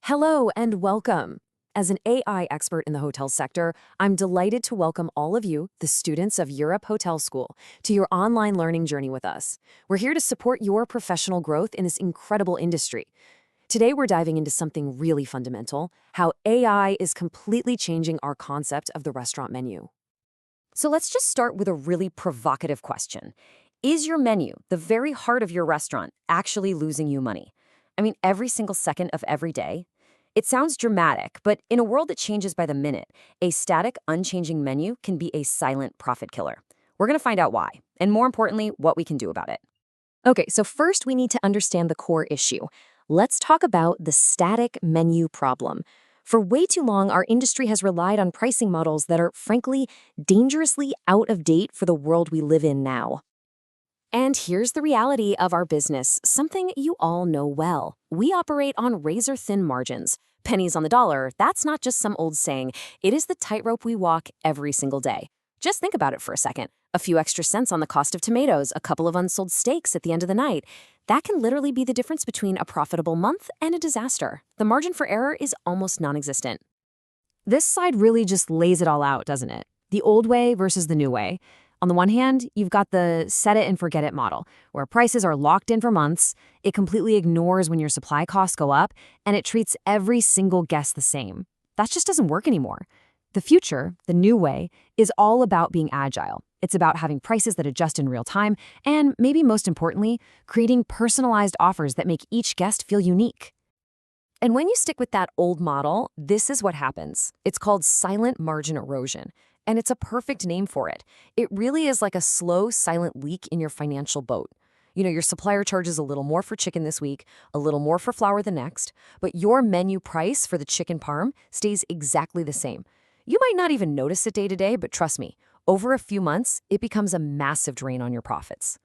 Hello and welcome. As an AI expert in the hotel sector, I'm delighted to welcome all of you, the students of Europe Hotel School, to your online learning journey with us. We're here to support your professional growth in this incredible industry. Today, we're diving into something really fundamental, how AI is completely changing our concept of the restaurant menu. So let's just start with a really provocative question. Is your menu, the very heart of your restaurant, actually losing you money? I mean, every single second of every day? It sounds dramatic, but in a world that changes by the minute, a static, unchanging menu can be a silent profit killer. We're going to find out why, and more importantly, what we can do about it. Okay, so first we need to understand the core issue. Let's talk about the static menu problem. For way too long, our industry has relied on pricing models that are, frankly, dangerously out of date for the world we live in now. And here's the reality of our business, something you all know well. We operate on razor-thin margins. Pennies on the dollar, that's not just some old saying. It is the tightrope we walk every single day. Just think about it for a second. A few extra cents on the cost of tomatoes, a couple of unsold steaks at the end of the night. That can literally be the difference between a profitable month and a disaster. The margin for error is almost non-existent. This slide really just lays it all out, doesn't it? The old way versus the new way. On the one hand, you've got the set it and forget it model, where prices are locked in for months, it completely ignores when your supply costs go up, and it treats every single guest the same. That just doesn't work anymore. The future, the new way, is all about being agile. It's about having prices that adjust in real time, and maybe most importantly, creating personalized offers that make each guest feel unique. And when you stick with that old model, this is what happens. It's called silent margin erosion. And it's a perfect name for it. It really is like a slow, silent leak in your financial boat. You know, your supplier charges a little more for chicken this week, a little more for flour the next, but your menu price for the chicken parm stays exactly the same. You might not even notice it day to day, but trust me, over a few months, it becomes a massive drain on your profits.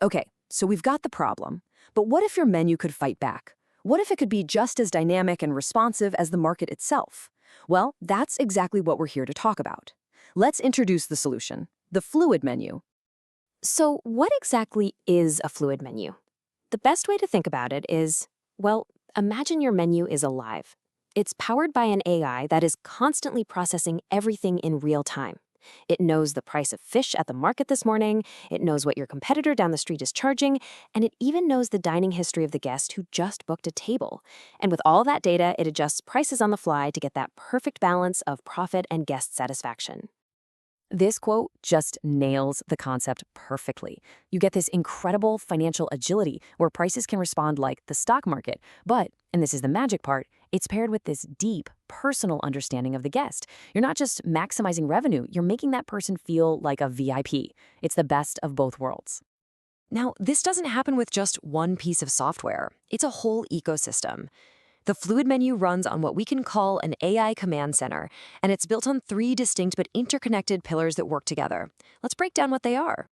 Okay, so we've got the problem, but what if your menu could fight back? What if it could be just as dynamic and responsive as the market itself? Well, that's exactly what we're here to talk about. Let's introduce the solution, the fluid menu. So what exactly is a fluid menu? The best way to think about it is, well, imagine your menu is alive. It's powered by an AI that is constantly processing everything in real time. It knows the price of fish at the market this morning, it knows what your competitor down the street is charging, and it even knows the dining history of the guest who just booked a table. And with all that data, it adjusts prices on the fly to get that perfect balance of profit and guest satisfaction. This quote just nails the concept perfectly. You get this incredible financial agility where prices can respond like the stock market, but, and this is the magic part, it's paired with this deep, personal understanding of the guest. You're not just maximizing revenue, you're making that person feel like a VIP. It's the best of both worlds. Now, this doesn't happen with just one piece of software. It's a whole ecosystem. The fluid menu runs on what we can call an AI command center, and it's built on three distinct but interconnected pillars that work together. Let's break down what they are.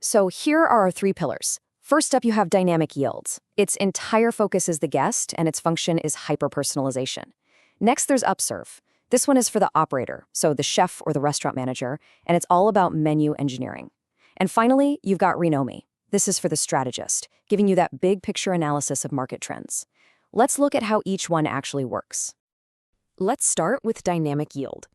So here are our three pillars. First up, you have dynamic yields. Its entire focus is the guest, and its function is hyper-personalization. Next, there's Upserve. This one is for the operator, so the chef or the restaurant manager, and it's all about menu engineering. And finally, you've got Renomi. This is for the strategist, giving you that big picture analysis of market trends. Let's look at how each one actually works. Let's start with dynamic yield.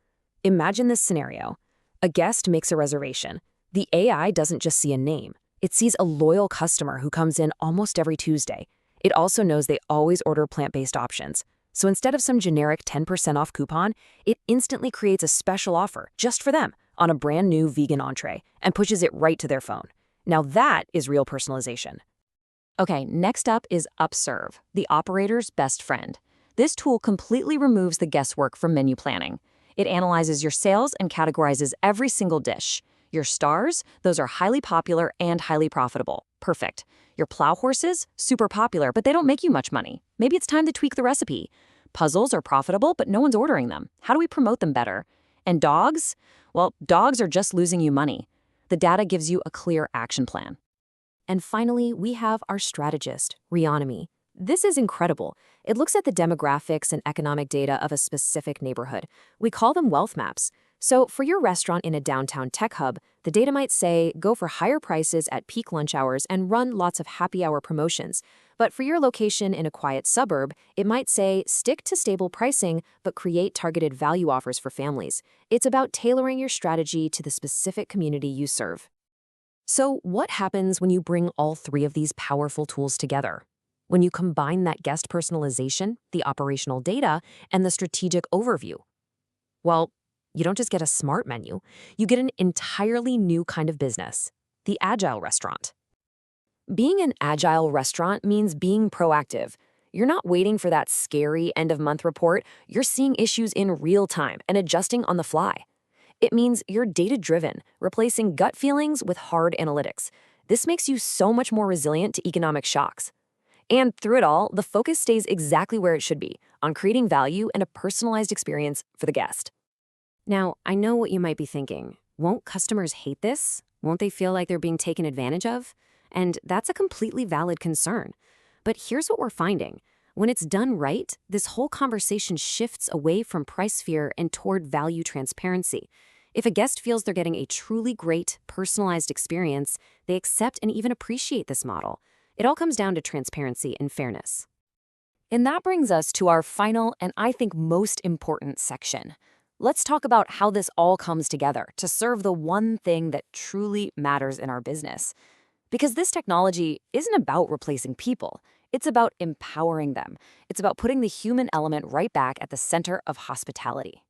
Imagine this scenario. A guest makes a reservation. The AI doesn't just see a name. It sees a loyal customer who comes in almost every Tuesday. It also knows they always order plant-based options. So instead of some generic 10% off coupon, it instantly creates a special offer just for them on a brand new vegan entree and pushes it right to their phone. Now that is real personalization. Okay, next up is Upserve, the operator's best friend. This tool completely removes the guesswork from menu planning. It analyzes your sales and categorizes every single dish. Your stars, those are highly popular and highly profitable. Perfect. Your plow horses, super popular, but they don't make you much money. Maybe it's time to tweak the recipe. Puzzles are profitable, but no one's ordering them. How do we promote them better? And dogs? Well, dogs are just losing you money. The data gives you a clear action plan. And finally, we have our strategist, Renomi. This is incredible. It looks at the demographics and economic data of a specific neighborhood. We call them wealth maps. So for your restaurant in a downtown tech hub, the data might say, go for higher prices at peak lunch hours and run lots of happy hour promotions. But for your location in a quiet suburb, it might say stick to stable pricing but create targeted value offers for families. It's about tailoring your strategy to the specific community you serve. So, what happens when you bring all three of these powerful tools together? When you combine that guest personalization, the operational data, and the strategic overview? Well, you don't just get a smart menu, you get an entirely new kind of business, the agile restaurant. Being an agile restaurant means being proactive. You're not waiting for that scary end-of-month report, you're seeing issues in real time and adjusting on the fly. It means you're data-driven, replacing gut feelings with hard analytics. This makes you so much more resilient to economic shocks. And through it all, the focus stays exactly where it should be, on creating value and a personalized experience for the guest. Now, I know what you might be thinking. Won't customers hate this? Won't they feel like they're being taken advantage of? And that's a completely valid concern. But here's what we're finding. When it's done right, this whole conversation shifts away from price fear and toward value transparency. If a guest feels they're getting a truly great, personalized experience, they accept and even appreciate this model. It all comes down to transparency and fairness. And that brings us to our final and I think most important section. Let's talk about how this all comes together to serve the one thing that truly matters in our business. Because this technology isn't about replacing people. It's about empowering them. It's about putting the human element right back at the center of hospitality.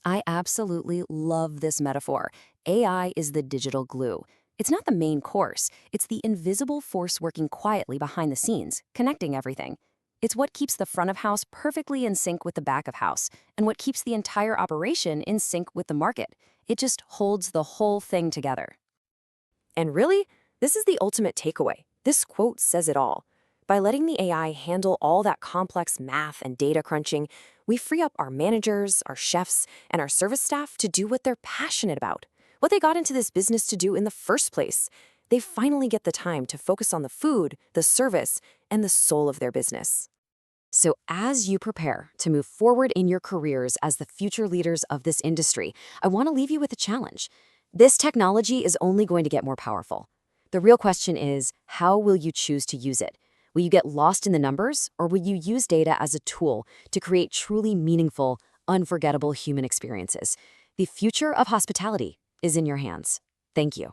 I absolutely love this metaphor. AI is the digital glue. It's not the main course. It's the invisible force working quietly behind the scenes, connecting everything. It's what keeps the front of house perfectly in sync with the back of house, and what keeps the entire operation in sync with the market. It just holds the whole thing together. And really, this is the ultimate takeaway. This quote says it all. By letting the AI handle all that complex math and data crunching, we free up our managers, our chefs, and our service staff to do what they're passionate about, what they got into this business to do in the first place. They finally get the time to focus on the food, the service, and the soul of their business. So as you prepare to move forward in your careers as the future leaders of this industry, I want to leave you with a challenge. This technology is only going to get more powerful. The real question is, how will you choose to use it? Will you get lost in the numbers, or will you use data as a tool to create truly meaningful, unforgettable human experiences? The future of hospitality is in your hands. Thank you.